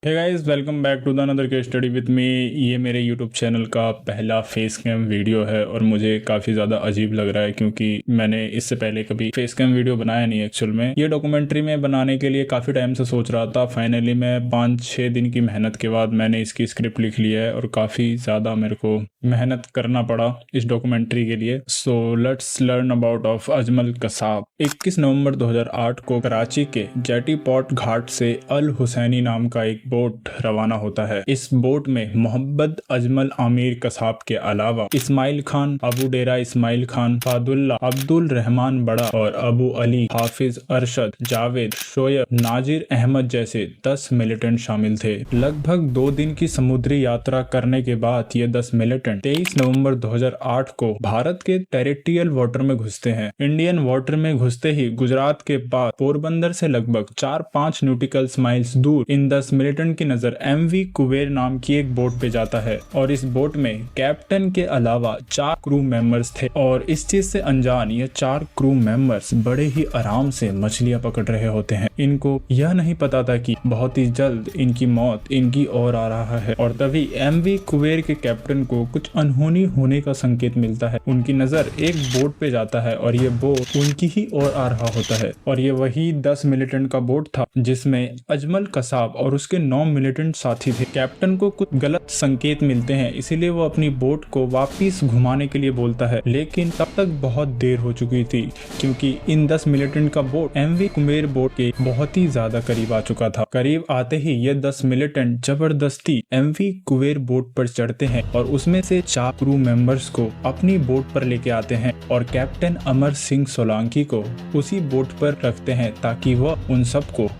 Hey guys, welcome back to the another case study with me. ये मेरे YouTube channel का पहला face cam video है और मुझे काफ़ी ज़्यादा अजीब लग रहा है क्योंकि मैंने इससे पहले कभी फेस कैम वीडियो बनाया नहीं। एक्चुअल में ये डॉक्यूमेंट्री में बनाने के लिए काफ़ी टाइम से सोच रहा था। फाइनली मैं 5-6 दिन की मेहनत के बाद मैंने इसकी स्क्रिप्ट लिख ली है और काफ़ी ज़्यादा मेरे को मेहनत करना पड़ा इस डॉक्यूमेंट्री के लिए। So let's learn about of Ajmal Kasab. 21 नवंबर 2008 को कराची के जेटी पोर्ट घाट से अल हुसैनी नाम का एक बोट रवाना होता है। इस बोट में मोहम्मद अजमल आमिर कसाब के अलावा इस्माइल खान, अबू डेरा इस्माइल खान, फादुल्ला, अब्दुल रहमान बड़ा और अबू अली, हाफिज अरशद, जावेद, शोयब, नाजिर अहमद जैसे 10 मिलिटेंट शामिल थे। लगभग 2 दिन की समुद्री यात्रा करने के बाद ये 10 मिलिटेंट 23 नवंबर 2008 को भारत के टेरिटोरियल वाटर में घुसते हैं। इंडियन वाटर में घुसते ही गुजरात के बाद पोरबंदर से लगभग 4-5 न्यूटिकल माइल्स दूर इन 10 मिलिटेंट की नजर एमवी कुबेर नाम की एक बोट पे जाता है और इस बोट में कैप्टन के अलावा 4 क्रू मेंबर्स थे। और इस चीज से अनजान ये 4 क्रू मेंबर्स बड़े ही आराम से मछलियां पकड़ रहे होते हैं। इनको यह नहीं पता था कि बहुत ही जल्द इनकी मौत इनकी ओर आ रहा है। और तभी एमवी कुबेर के कैप्टन को कुछ अनहोनी होने का संकेत मिलता है। उनकी नजर एक बोट पे जाता है और ये बोट उनकी ही ओर आ रहा होता है और ये वही 10 मिलिटेंट का बोट था जिसमें अजमल कसाब और उसके 9 मिलिटेंट साथी थे। कैप्टन को कुछ गलत संकेत मिलते हैं, इसीलिए वो अपनी बोट को वापस घुमाने के लिए बोलता है, लेकिन तब तक बहुत देर हो चुकी थी क्योंकि इन 10 मिलिटेंट का बोट एमवी कुबेर बोट के बहुत ही ज्यादा करीब आ चुका था। करीब आते ही ये 10 मिलिटेंट जबरदस्ती एमवी कुबेर बोट पर चढ़ते हैं और उसमें से 4 क्रू मेंबर्स को अपनी बोट पर लेके आते हैं और कैप्टन अमर सिंह सोलंकी को उसी बोट पर रखते हैं ताकि वह उन सबको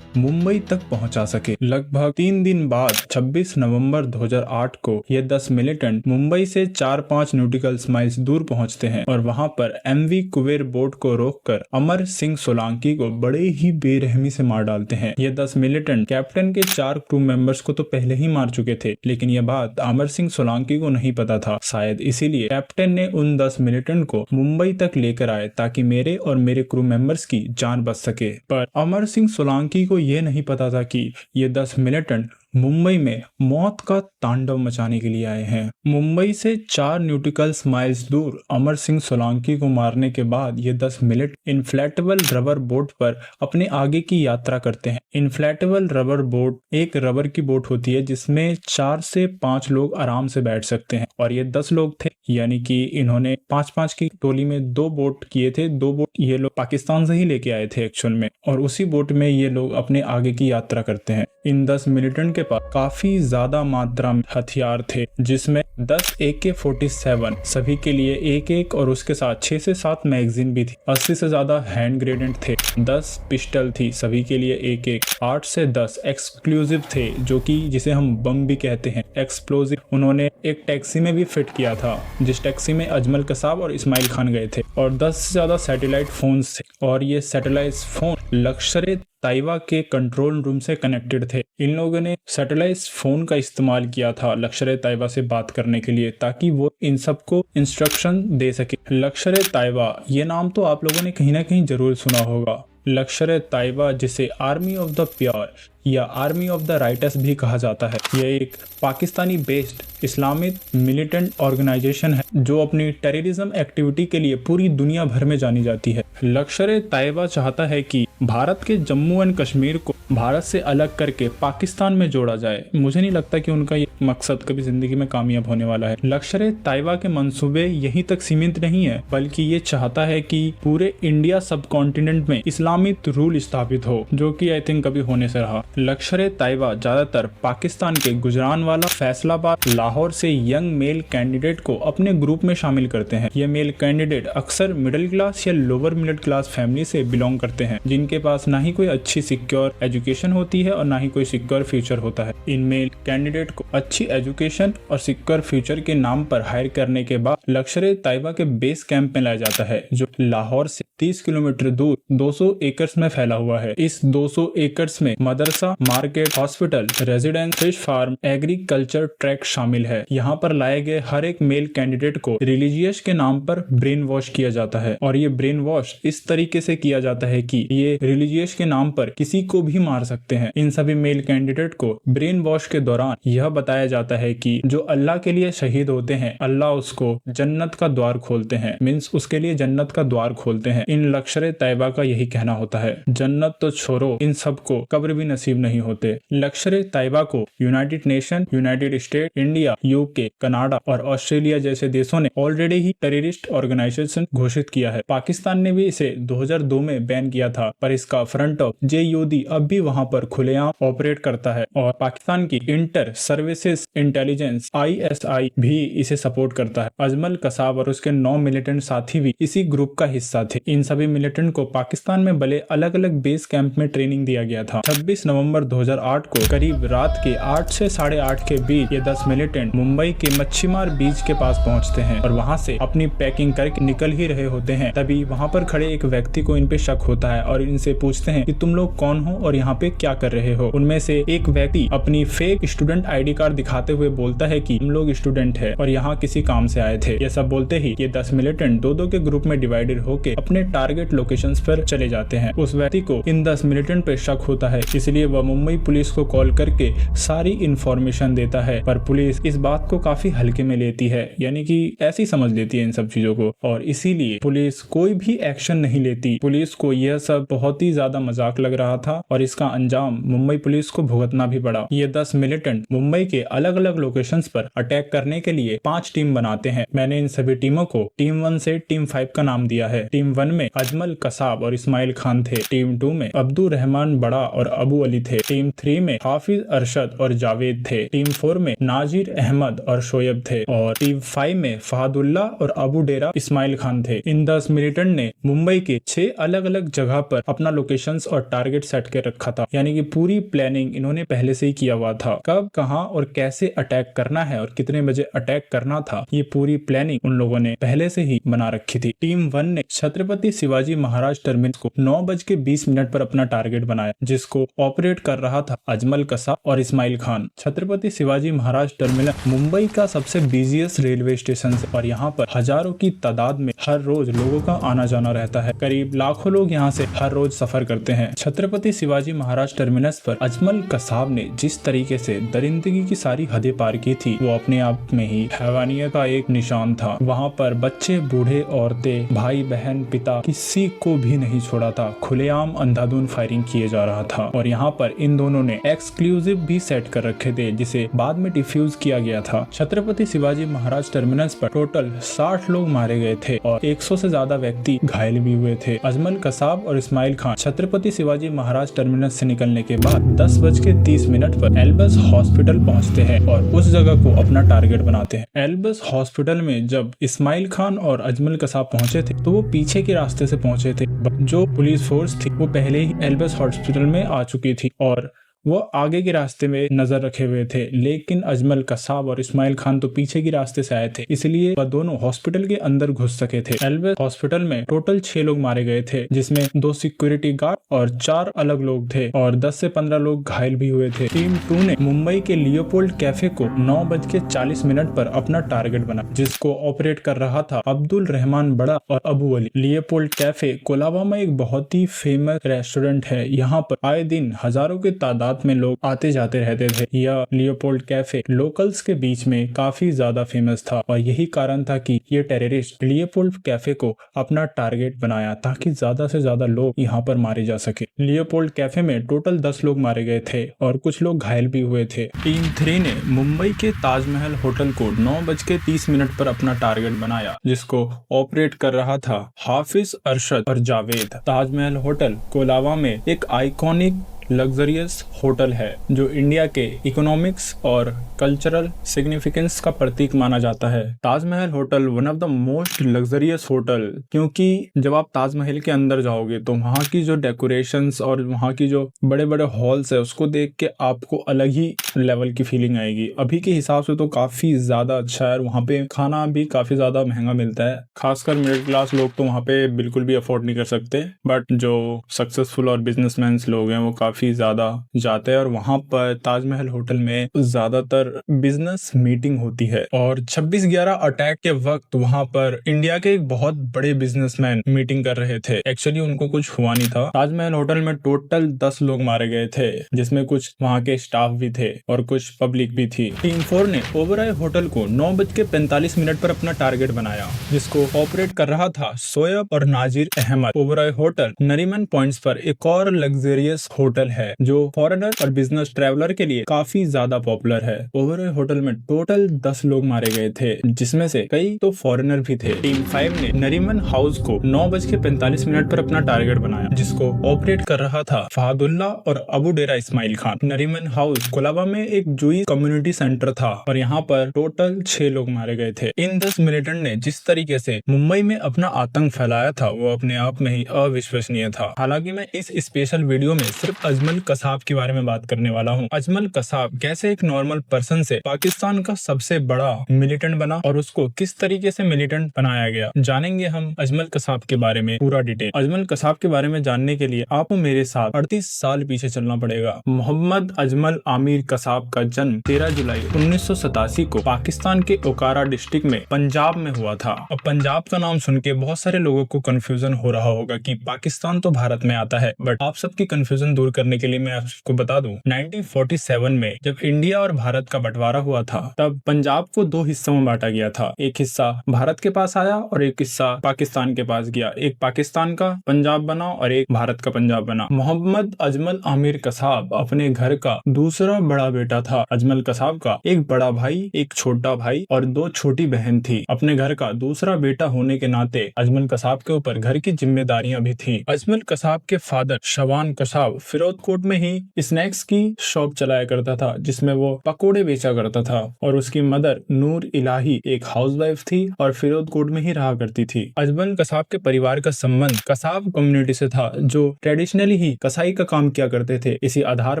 मुंबई तक पहुंचा सके। लगभग 3 दिन बाद 26 नवंबर 2008 को ये 10 मिलिटेंट मुंबई से 4-5 न्यूटिकल माइल्स दूर पहुंचते हैं और वहां पर एमवी कुबेर बोट को रोककर अमर सिंह सोलंकी को बड़े ही बेरहमी से मार डालते हैं। ये 10 मिलिटेंट कैप्टन के 4 क्रू मेंबर्स को तो पहले ही मार चुके थे, लेकिन यह बात अमर सिंह सोलंकी को नहीं पता था। शायद इसीलिए कैप्टन ने उन 10 मिलिटेंट को मुंबई तक लेकर आए ताकि मेरे और मेरे क्रू मेंबर्स की जान बच सके। पर अमर सिंह सोलंकी को ये नहीं पता था कि ये 10 मिलिटेंट मुंबई में मौत का तांडव मचाने के लिए आए हैं। मुंबई से 4 न्यूटिकल माइल्स दूर अमर सिंह सोलंकी को मारने के बाद ये 10 मिनट इन्फ्लेटेबल रबर बोट पर अपने आगे की यात्रा करते हैं। इन्फ्लेटेबल रबर बोट एक रबर की बोट होती है जिसमें 4 से 5 लोग आराम से बैठ सकते हैं और ये 10 लोग थे, यानी कि इन्होंने 5-5 की टोली में 2 बोट किए थे। 2 बोट ये लोग पाकिस्तान से ही लेके आए थे एक्चुअल में, और उसी बोट में ये लोग अपने आगे की यात्रा करते हैं। इन 10 मिलिटेंट के पास काफी ज्यादा मात्रा में हथियार थे जिसमें 10 AK-47 सभी के लिए एक और उसके साथ 6 से 7 मैगजीन भी थी। 80 से ज्यादा हैंड ग्रेनेड थे, 10 पिस्टल थी सभी के लिए एक 8 से 10 एक्सप्लोजिव थे जो कि जिसे हम बम भी कहते हैं, एक्सप्लोजिव। उन्होंने एक टैक्सी में भी फिट किया था जिस टैक्सी में अजमल कसाब और इस्माइल खान गए थे। और 10 से ज्यादा सैटेलाइट फोन्स थे और ये सैटेलाइट फोन लश्कर तैयबा के कंट्रोल रूम से कनेक्टेड थे। इन लोगों ने सैटेलाइट फोन का इस्तेमाल किया था लश्कर तैयबा से बात करने के लिए ताकि वो इन सबको इंस्ट्रक्शन दे सके। लश्कर तैयबा ये नाम तो आप लोगों ने कहीं ना कहीं जरूर सुना होगा। लश्कर तैयबा जिसे आर्मी ऑफ द प्योर या आर्मी ऑफ द राइटर्स भी कहा जाता है, यह एक Pakistani based Islamic militant organisation है जो अपनी टेररिज्म एक्टिविटी के लिए पूरी दुनिया भर में जानी जाती है। लश्कर तैयबा चाहता है कि भारत के जम्मू एंड कश्मीर को भारत से अलग करके पाकिस्तान में जोड़ा जाए। मुझे नहीं लगता कि उनका ये मकसद कभी जिंदगी में कामयाब होने वाला है। लश्कर तैयबा के मंसूबे यहीं तक सीमित नहीं है, बल्कि ये चाहता है कि पूरे इंडिया सब कॉन्टिनेंट में इस्लामिक रूल स्थापित हो, जो कि आई थिंक कभी होने से रहा। लश्कर तैयबा ज्यादातर पाकिस्तान के गुजरानवाला, फैसलाबाद, लाहौर से यंग मेल कैंडिडेट को अपने ग्रुप में शामिल करते हैं। ये मेल कैंडिडेट अक्सर मिडिल क्लास या लोअर मिडिल क्लास फैमिली से बिलोंग करते हैं जिनके पास ना ही कोई अच्छी सिक्योर एजुकेशन होती है और ना ही कोई सिक्योर फ्यूचर होता है। इन मेल कैंडिडेट को अच्छी एजुकेशन और सिक्योर फ्यूचर के नाम पर हायर करने के बाद लश्कर तैयबा के बेस कैंप में लाया जाता है जो लाहौर से 30 किलोमीटर दूर 200 एकड़ में फैला हुआ है। इस 200 एकड़ में मदरसा, market, hospital, residence, fish farm, agriculture track शामिल है। यहाँ पर लाए गए हर एक मेल कैंडिडेट को रिलीजियस के नाम पर ब्रेन वॉश किया जाता है और ये ब्रेन वॉश इस तरीके से किया जाता है कि ये रिलीजियस के नाम पर किसी को भी मार सकते हैं। इन सभी मेल कैंडिडेट को ब्रेन वॉश के दौरान यह बताया जाता है कि जो अल्लाह के लिए शहीद होते हैं अल्लाह उसको जन्नत का द्वार खोलते हैं, मीन्स उसके लिए जन्नत का द्वार खोलते हैं। इन लश्करे तैयबा का यही कहना होता है, जन्नत तो छोड़ो, इन सबको कब्र भी नसीब नहीं होते। लश्करे तैयबा को United nation, United state, India, UK, Canada और ऑस्ट्रेलिया जैसे देशों ने ऑलरेडी ही टेररिस्ट ऑर्गेनाइजेशन घोषित किया है। पाकिस्तान ने भी इसे 2002 में बैन किया था, पर इसका फ्रंट ऑफ JUD अब भी वहां पर खुलेआम ऑपरेट करता है और पाकिस्तान की इंटर सर्विसेज इंटेलिजेंस ISI भी इसे सपोर्ट करता है। अजमल कसाब और उसके 9 मिलिटेंट साथी भी इसी ग्रुप का हिस्सा थे। इन सभी मिलिटेंट को पाकिस्तान में बने अलग अलग बेस कैंप में ट्रेनिंग दिया गया था। 26 नवंबर 2008 को करीब रात के 8 से 8:30 के बीच ये 10 मिलिटेंट मुंबई के मच्छीमार बीच के पास पहुंचते हैं और वहां से अपनी पैकिंग करके निकल ही रहे होते हैं। तभी वहां पर खड़े एक व्यक्ति को इन पे शक होता है और इनसे पूछते हैं कि तुम लोग कौन हो और यहाँ पे क्या कर रहे हो। उनमें से एक व्यक्ति अपनी फेक स्टूडेंट ID कार्ड दिखाते हुए बोलता है कि हम लोग स्टूडेंट है और यहाँ किसी काम से आए थे। ये सब बोलते ही ये 10 मिलिटेंट दो के ग्रुप में डिवाइडेड होके अपने टारगेट लोकेशंस पर चले जाते हैं। उस व्यक्ति को इन 10 मिलिटेंट पे शक होता है, इसलिए वह मुंबई पुलिस को कॉल करके सारी इंफॉर्मेशन देता है, पर पुलिस इस बात को काफी हल्के में लेती है, यानी कि ऐसी समझ लेती है इन सब चीजों को, और इसीलिए पुलिस कोई भी एक्शन नहीं लेती। पुलिस को यह सब बहुत ही ज्यादा मजाक लग रहा था और इसका अंजाम मुंबई पुलिस को भुगतना भी पड़ा। ये 10 मिलिटेंट मुंबई के अलग अलग लोकेशंस पर अटैक करने के लिए 5 टीम बनाते हैं। मैंने इन सभी टीमों को टीम 1 से टीम 5 का नाम दिया है। टीम 1 में अजमल कसाब और इस्माइल खान थे। टीम 2 में अब्दुल रहमान बड़ा और अबू अली थे। टीम 3 में हाफिज अरशद और जावेद थे। टीम 4 में नाजिर अहमद और शोएब थे और टीम 5 में फहदुल्ला और अबू डेरा इस्माइल खान थे। इन 10 मिलिटेंट ने मुंबई के 6 अलग अलग जगह पर अपना लोकेशंस और टारगेट सेट कर रखा था, यानी कि पूरी प्लानिंग इन्होंने पहले से ही किया हुआ था। कब, कहां और कैसे अटैक करना है और कितने बजे अटैक करना था, ये पूरी प्लानिंग उन लोगों ने पहले से ही बना रखी थी। टीम 1 ने छत्रपति शिवाजी महाराज टर्मिनस को 9:20 पर अपना टारगेट बनाया, जिसको ऑपरेट कर रहा था अजमल कसाब और इस्माइल खान। छत्रपति शिवाजी महाराज टर्मिनस मुंबई का सबसे बिजिएस्ट रेलवे स्टेशन है और यहाँ पर हजारों की तादाद में हर रोज लोगों का आना जाना रहता है। करीब लाखों लोग यहाँ से हर रोज सफर करते हैं। छत्रपति शिवाजी महाराज टर्मिनस पर अजमल कसाब ने जिस तरीके से दरिंदगी की सारी हदें पार की थी, वो अपने आप में ही हैवानियत का एक निशान था। वहाँ पर बच्चे, बूढ़े, औरतें, भाई बहन, पिता, किसी को भी नहीं छोड़ा था। खुलेआम अंधाधुंध फायरिंग किए जा रहा था और यहाँ पर इन दोनों ने एक्सक्लूसिव भी सेट कर रखे थे, जिसे बाद में डिफ्यूज किया गया था। छत्रपति शिवाजी महाराज टर्मिनस पर टोटल 60 लोग मारे गए थे और 100 से ज्यादा व्यक्ति घायल भी हुए थे। अजमल कसाब और इस्माइल खान छत्रपति शिवाजी महाराज टर्मिनस से निकलने के बाद 10:30 पर एल्बस हॉस्पिटल पहुंचते हैं और उस जगह को अपना टारगेट बनाते हैं। एल्बस हॉस्पिटल में जब इस्माइल खान और अजमल कसाब पहुंचे थे तो वो पीछे के रास्ते से पहुंचे थे। जो पुलिस फोर्स थी वो पहले ही एल्बस हॉस्पिटल में आ चुकी थी और वो आगे के रास्ते में नजर रखे हुए थे, लेकिन अजमल कसाब और इस्माइल खान तो पीछे के रास्ते से आए थे, इसलिए वह दोनों हॉस्पिटल के अंदर घुस सके थे। एल्बस हॉस्पिटल में टोटल 6 लोग मारे गए थे, जिसमें 2 सिक्योरिटी गार्ड और 4 अलग लोग थे और 10 से 15 लोग घायल भी हुए थे। टीम 2 ने मुंबई के लियोपोल्ड कैफे को 9:40 पर अपना टारगेट बना, जिसको ऑपरेट कर रहा था अब्दुल रहमान बड़ा और अबू अली। लियोपोल्ड कैफे कोलाबा में एक बहुत ही फेमस रेस्टोरेंट है। यहाँ पर आए दिन हजारों के तादाद में लोग आते जाते रहते थे। यह लियोपोल्ड कैफे लोकल्स के बीच में काफी ज्यादा फेमस था और यही कारण था कि ये टेररिस्ट लियोपोल्ड कैफे को अपना टारगेट बनाया ताकि ज्यादा से ज्यादा लोग यहाँ पर मारे जा सके। लियोपोल्ड कैफे में टोटल 10 लोग मारे गए थे और कुछ लोग घायल भी हुए थे। टीम 3 ने मुंबई के ताजमहल होटल को 9:30 पर अपना टारगेट बनाया, जिसको ऑपरेट कर रहा था हाफिज अरशद और जावेद। ताजमहल होटल कोलाबा में एक आइकॉनिक लग्जरियस होटल है जो इंडिया के इकोनॉमिक्स और कल्चरल सिग्निफिकेंस का प्रतीक माना जाता है। Taj Mahal hotel one of the most luxurious hotel, क्योंकि जब आप ताजमहल के अंदर जाओगे तो वहाँ की जो डेकोरेशंस और वहाँ की जो बड़े बड़े हॉल्स है उसको देख के आपको अलग ही लेवल की फीलिंग आएगी। अभी के हिसाब से तो काफी ज्यादा अच्छा है। वहाँ पे खाना भी काफी ज्यादा महंगा मिलता है, खासकर मिडिल क्लास लोग तो वहाँ पे बिल्कुल भी अफोर्ड नहीं कर सकते, बट जो सक्सेसफुल और बिजनेसमैन लोग हैं वो काफी काफी ज्यादा जाते हैं और वहां पर ताजमहल होटल में ज्यादातर बिजनेस मीटिंग होती है। और 26/11 अटैक के वक्त वहां पर इंडिया के एक बहुत बड़े बिजनेसमैन मीटिंग कर रहे थे। एक्चुअली उनको कुछ हुआ नहीं था। ताजमहल होटल में टोटल 10 लोग मारे गए थे, जिसमें कुछ वहां के स्टाफ भी थे और कुछ पब्लिक भी थी। टीम 4 ने ओबराय होटल को 9:45 पर अपना टारगेट बनाया, जिसको ऑपरेट कर रहा था शोएब और नाजिर अहमद। ओबराय होटल नरीमन पॉइंट्स पर एक और लग्जरियस होटल है जो फॉरेनर और बिजनेस ट्रैवलर के लिए काफी ज्यादा पॉपुलर है। ओबराय होटल में टोटल 10 लोग मारे गए थे, जिसमें से कई तो फॉरेनर भी थे। टीम 5 ने नरीमन हाउस को 9:45 पर अपना टारगेट बनाया, जिसको ऑपरेट कर रहा था फहदुल्ला और अबू डेरा इस्माइल खान। नरीमन हाउस कोलाबा में एक जूई कम्युनिटी सेंटर था और यहाँ पर टोटल 6 लोग मारे गए थे। इन 10 मिलिटेंट ने जिस तरीके से मुंबई में अपना आतंक फैलाया था वो अपने आप में ही अविश्वसनीय था। हालांकि मैं इस स्पेशल वीडियो में सिर्फ अजमल कसाब के बारे में बात करने वाला हूँ। अजमल कसाब कैसे एक नॉर्मल पर्सन से पाकिस्तान का सबसे बड़ा मिलिटेंट बना और उसको किस तरीके से मिलिटेंट बनाया गया, जानेंगे हम अजमल कसाब के बारे में पूरा डिटेल। अजमल कसाब के बारे में जानने के लिए आपको मेरे साथ 38 साल पीछे चलना पड़ेगा। मोहम्मद अजमल आमिर कसाब का जन्म 13 जुलाई 1987 को पाकिस्तान के ओकारा डिस्ट्रिक्ट में पंजाब में हुआ था। अब पंजाब का नाम सुन के बहुत सारे लोगों को कंफ्यूजन हो रहा होगा कि पाकिस्तान तो भारत में आता है, बट आप सबकी कंफ्यूजन दूर करने के लिए मैं आपको बता दूं 1947 में जब इंडिया और भारत का बंटवारा हुआ था तब पंजाब को 2 हिस्सों में बांटा गया था। एक हिस्सा भारत के पास आया और एक हिस्सा पाकिस्तान के पास गया। एक पाकिस्तान का पंजाब बना और एक भारत का पंजाब बना। मोहम्मद अजमल आमिर कसाब अपने घर का दूसरा बड़ा बेटा था। अजमल कसाब का एक बड़ा भाई, एक छोटा भाई और 2 छोटी बहन थी। अपने घर का दूसरा बेटा होने के नाते अजमल कसाब के ऊपर घर की जिम्मेदारियां भी थी। अजमल कसाब के फादर शवान कसाब फिरोजकोट में ही स्नैक्स की शॉप चलाया करता था, जिसमें वो पकोड़े बेचा करता था और उसकी मदर नूर इलाही एक हाउसवाइफ थी और फिरोजकोट में ही रहा करती थी। अजमल कसाब के परिवार का संबंध कसाब कम्युनिटी से था, जो ट्रेडिशनली ही कसाई का काम किया करते थे। इसी आधार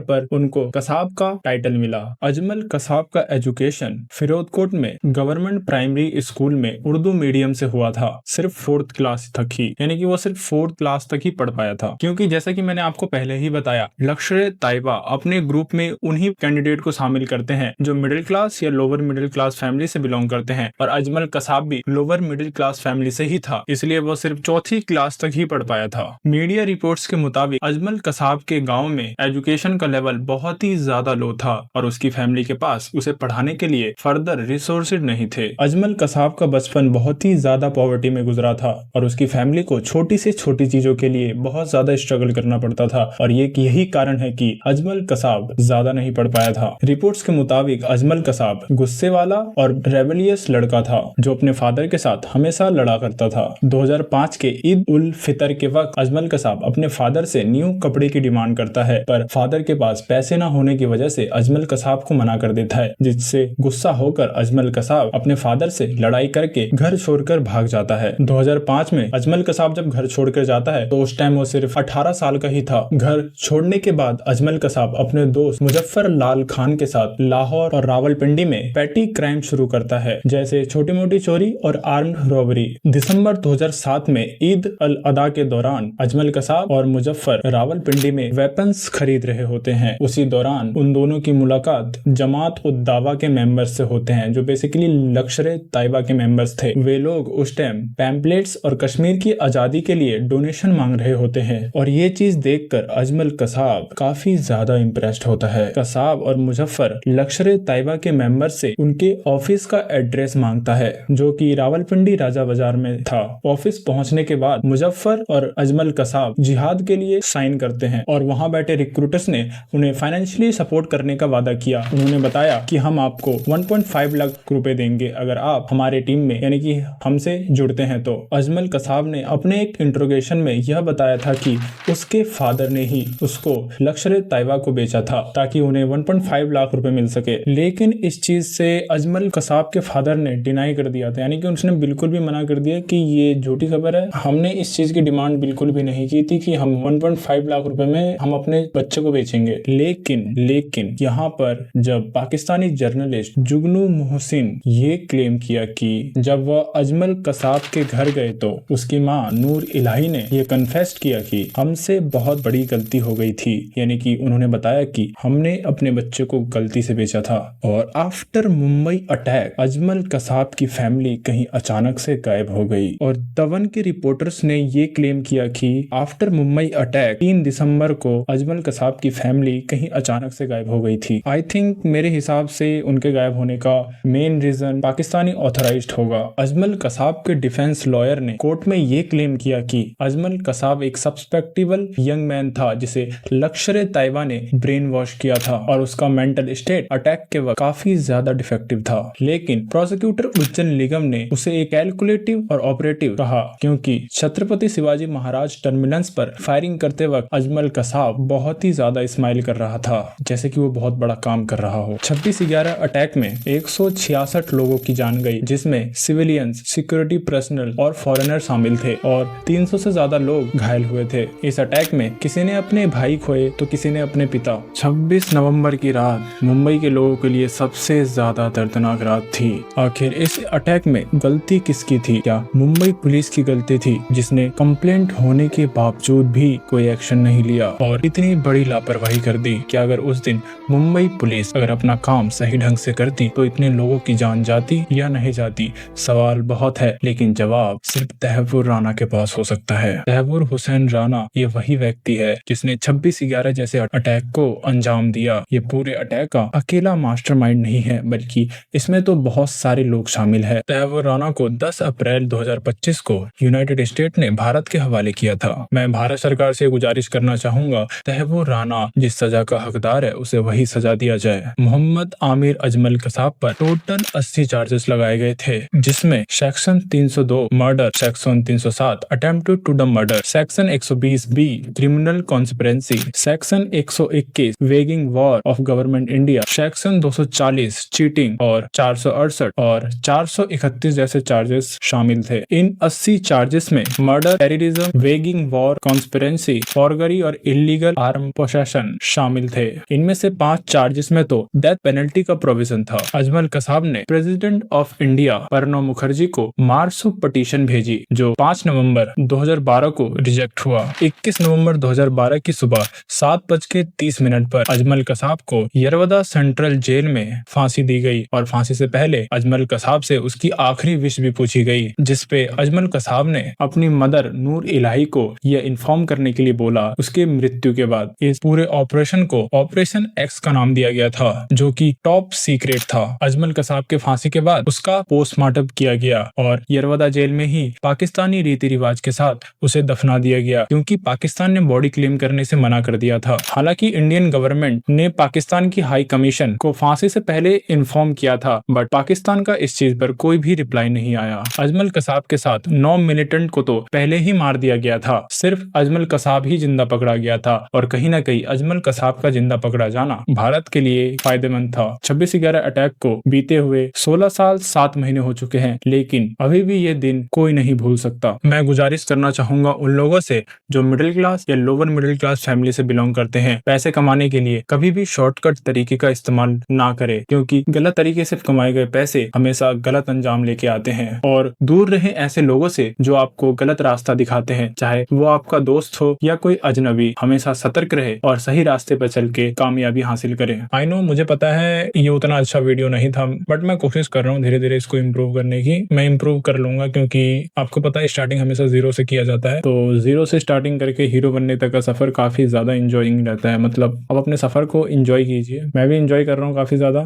पर उनको कसाब का टाइटल मिला। अजमल कसाब का एजुकेशन फिरोजकोट में गवर्नमेंट प्राइमरी स्कूल में उर्दू मीडियम से हुआ था, सिर्फ 4th क्लास तक ही, यानी कि वो सिर्फ 4th क्लास तक ही पढ़ पाया था। क्योंकि जैसा कि मैंने आपको पहले ही बताया, लश्कर-ए-तैयबा अपने ग्रुप में उन्हीं कैंडिडेट को शामिल करते हैं जो मिडिल क्लास या लोअर मिडिल क्लास फैमिली से बिलोंग करते हैं, और अजमल कसाब भी लोअर मिडिल क्लास फैमिली से ही था, इसलिए वो सिर्फ 4th क्लास तक ही पढ़ पाया था। मीडिया रिपोर्ट्स के मुताबिक अजमल कसाब के गाँव में एजुकेशन का लेवल बहुत ही ज्यादा लो था और उसकी फैमिली के पास उसे पढ़ाने के लिए फर्दर रिसोर्सेज नहीं थे। अजमल कसाब का बचपन बहुत ही ज्यादा पॉवर्टी में गुजरा था और उसकी फैमिली को छोटी से छोटी चीजों के लिए बहुत ज्यादा स्ट्रगल करना पड़ता था और यही कारण है कि अजमल कसाब ज्यादा नहीं पढ़ पाया था। रिपोर्ट्स के मुताबिक अजमल कसाब गुस्से वाला और रेबेलियस लड़का था जो अपने फादर के साथ हमेशा लड़ा करता था। 2005 के ईद उल फितर के वक्त अजमल कसाब अपने फादर से न्यू कपड़े की डिमांड करता है, पर फादर के पास पैसे न होने की वजह से अजमल कसाब को मना कर देता है, जिससे गुस्सा होकर अजमल कसाब अपने फादर से लड़ाई करके घर छोड़कर भाग जाता है। 2005 में अजमल कसाब जब घर छोड़कर जाता है तो उस टाइम वो सिर्फ 18 साल का ही था। घर छोड़ने के बाद अजमल कसाब अपने दोस्त मुजफ्फर लाल खान के साथ लाहौर और रावलपिंडी में पैटी क्राइम शुरू करता है, जैसे छोटी मोटी चोरी और आर्म्ड रॉबरी। दिसंबर 2007 में ईद अल अदा के दौरान अजमल कसाब और मुजफ्फर रावलपिंडी में वेपन्स खरीद रहे होते हैं। उसी दौरान उन दोनों की मुलाकात जमात उद दावा के मेंबर्स से होते हैं, जो बेसिकली लश्कर-ए-तैयबा के मेंबर्स थे। वे लोग उस टाइम पैम्पलेट्स और कश्मीर की आजादी के लिए डोनेशन मांग रहे होते हैं और ये चीज देखकर अजमल कसाब काफी ज्यादा इम्प्रेस्ड होता है। कसाब और मुजफ्फर लश्कर-ए-तैयबा के मेंबर से उनके ऑफिस का एड्रेस मांगता है, जो कि रावलपिंडी राजा बाजार में था। ऑफिस पहुंचने के बाद मुजफ्फर और अजमल कसाब जिहाद के लिए साइन करते हैं और वहां बैठे रिक्रूटर्स ने उन्हें फाइनेंशियली सपोर्ट करने का वादा किया। उन्होंने बताया कि हम आपको 1.5 लाख रुपए देंगे अगर आप हमारे टीम में यानी कि हमसे जुड़ते हैं तो। अजमल कसाब ने अपने एक इंट्रोगेशन में यह बताया था कि उसके फादर ने ही उसको लश्कर-ए-तैयबा को बेचा था ताकि उन्हें 1.5 लाख रुपए मिल सके, लेकिन इस चीज से अजमल कसाब के फादर ने डिनाई कर दिया था, यानी कि उसने बिल्कुल भी मना कर दिया कि ये झूठी खबर है, हमने इस चीज की डिमांड बिल्कुल भी नहीं की थी कि हम 1.5 लाख रुपए में हम अपने बच्चे को बेचेंगे। लेकिन यहाँ पर जब पाकिस्तानी जर्नलिस्ट जुगनू मोहसिन ये क्लेम किया कि जब वह अजमल कसाब के घर गए तो उसकी माँ नूर इलाही ने ये कन्फेस्ट किया कि हमसे बहुत बड़ी गलती हो गई थी, यानी कि उन्होंने बताया कि हमने अपने बच्चे को गलती से बेचा था। और आफ्टर मुंबई अटैक अजमल कसाब की फैमिली कहीं अचानक से गायब हो गई और दवन के रिपोर्टर्स ने ये क्लेम किया कि आफ्टर मुंबई अटैक 3 दिसंबर को अजमल कसाब की फैमिली कहीं अचानक से गायब हो गई थी। आई थिंक मेरे हिसाब से उनके गायब होने का मेन रीजन पाकिस्तानी ऑथराइज्ड होगा। अजमल कसाब के डिफेंस लॉयर ने कोर्ट में ये क्लेम किया कि अजमल कसाब एक सस्पेक्टेबल यंग मैन था जिसे लश्कर तैयबा ने ब्रेन वॉश किया था और उसका मेंटल स्टेट अटैक के वक्त काफी ज्यादा डिफेक्टिव था। लेकिन प्रोसिक्यूटर उज्जैन निगम ने उसे एक कैलकुलेटिव और ऑपरेटिव कहा क्योंकि छत्रपति शिवाजी महाराज टर्मिनस पर फायरिंग करते वक्त अजमल कसाब बहुत ही ज्यादा स्माइल कर रहा था, जैसे कि वो बहुत बड़ा काम कर रहा हो। 26/11 अटैक में 166 लोगों की जान गई, जिसमें सिविलियंस, सिक्योरिटी पर्सनल और फॉरेनर शामिल थे और 300 से ज्यादा लोग घायल हुए थे। इस अटैक में किसी ने अपने भाई खोए तो किसी ने अपने पिता। 26 नवंबर की रात मुंबई के लोगों के लिए सबसे ज्यादा दर्दनाक रात थी। आखिर इस अटैक में गलती किसकी थी? क्या मुंबई पुलिस की गलती थी जिसने कंप्लेंट होने के बावजूद भी कोई एक्शन नहीं लिया और इतनी बड़ी लापरवाही कर दी? क्या अगर उस दिन मुंबई पुलिस अगर अपना काम सही ढंग से करती तो इतने लोगों की जान जाती या नहीं जाती? सवाल बहुत है, लेकिन जवाब सिर्फ तहव्वुर राना के पास हो सकता है। तहव्वुर हुसैन राना ये वही व्यक्ति है जिसने 26/11 जैसे अटैक को अंजाम दिया। ये पूरे अटैक का अकेला मास्टरमाइंड नहीं है, बल्कि इसमें तो बहुत सारे लोग शामिल है। तहव्वुर राना को 10 अप्रैल 2025 को यूनाइटेड स्टेट ने भारत के हवाले किया था। मैं भारत सरकार से गुजारिश करना चाहूंगा, तहव्वुर राना जिस सजा का हकदार है उसे वही सजा दिया जाए। मोहम्मद आमिर अजमल कसाब पर टोटल 80 चार्जेस लगाए गए थे, जिसमें section 302 murder, section 307 attempted to the murder, section 120 B criminal conspiracy, section 121 waging war of government India, section 240 cheating और 468 और 431 जैसे चार्जेस शामिल थे। इन 80 चार्जेस में murder, terrorism, waging war, conspiracy, forgery और इलीगल आर्म पोसेशन शामिल थे। इनमें से 5 चार्जेस में तो डेथ पेनल्टी का प्रोविजन था। अजमल कसाब ने president of India Pranab Mukherjee को मार्सो पिटीशन भेजी जो 5 नवंबर 2012 को रिजेक्ट हुआ। 21 नवंबर 2012 की सुबह 7:30 पर अजमल कसाब को यरवदा सेंट्रल जेल में फांसी दी गई और फांसी से पहले अजमल कसाब से उसकी आखिरी विश भी पूछी गई, जिसपे अजमल कसाब ने अपनी मदर नूर इलाही को यह इन्फॉर्म करने के लिए बोला। उसके मृत्यु के बाद इस पूरे ऑपरेशन को ऑपरेशन एक्स का नाम दिया गया था, जो कि टॉप सीक्रेट था। अजमल कसाब के फांसी के बाद उसका पोस्टमार्टम किया गया और यरवदा जेल में ही पाकिस्तानी रीति रिवाज के साथ उसे दफना दिया गया, क्योंकि पाकिस्तान ने बॉडी क्लेम करने से मना कर दिया था। हालांकि इंडियन गवर्नमेंट ने पाकिस्तान की हाई कमीशन को फांसी से पहले इन्फॉर्म किया था, बट पाकिस्तान का इस चीज पर कोई भी रिप्लाई नहीं आया। अजमल कसाब के साथ 9 मिलिटेंट को तो पहले ही मार दिया गया था, सिर्फ अजमल कसाब ही जिंदा पकड़ा गया था और कहीं ना कहीं अजमल कसाब का जिंदा पकड़ा जाना भारत के लिए फायदेमंद था। 26/11 अटैक को बीते हुए 16 साल 7 महीने हो चुके हैं, लेकिन अभी भी ये दिन कोई नहीं भूल सकता। मैं गुजारिश करना चाहूंगा उन लोगों से जो मिडिल क्लास या लोअर मिडिल क्लास फैमिली से बिलोंग करते हैं, पैसे कमाने के लिए कभी भी शॉर्टकट तरीके का इस्तेमाल ना करें, क्योंकि गलत तरीके से कमाए गए पैसे हमेशा गलत अंजाम लेके आते हैं। और दूर रहें ऐसे लोगों से जो आपको गलत रास्ता दिखाते हैं, चाहे वो आपका दोस्त हो या कोई अजनबी। हमेशा सतर्क रहे और सही रास्ते पर चल के कामयाबी हासिल करें। आई नो, मुझे पता है ये उतना अच्छा वीडियो नहीं था, बट मैं कोशिश कर रहा हूँ धीरे धीरे इसको इम्प्रूव करने की। मैं इम्प्रूव कर लूंगा, क्योंकि आपको पता है स्टार्टिंग हमेशा 0 से किया जाता है, तो 0 से स्टार्टिंग करके हीरो बनने तक का सफर काफी ज्यादा इंजॉयिंग रहता है। मतलब आप अपने सफर को इंजॉय कीजिए, मैं भी इंजॉय कर रहा हूँ काफी ज्यादा।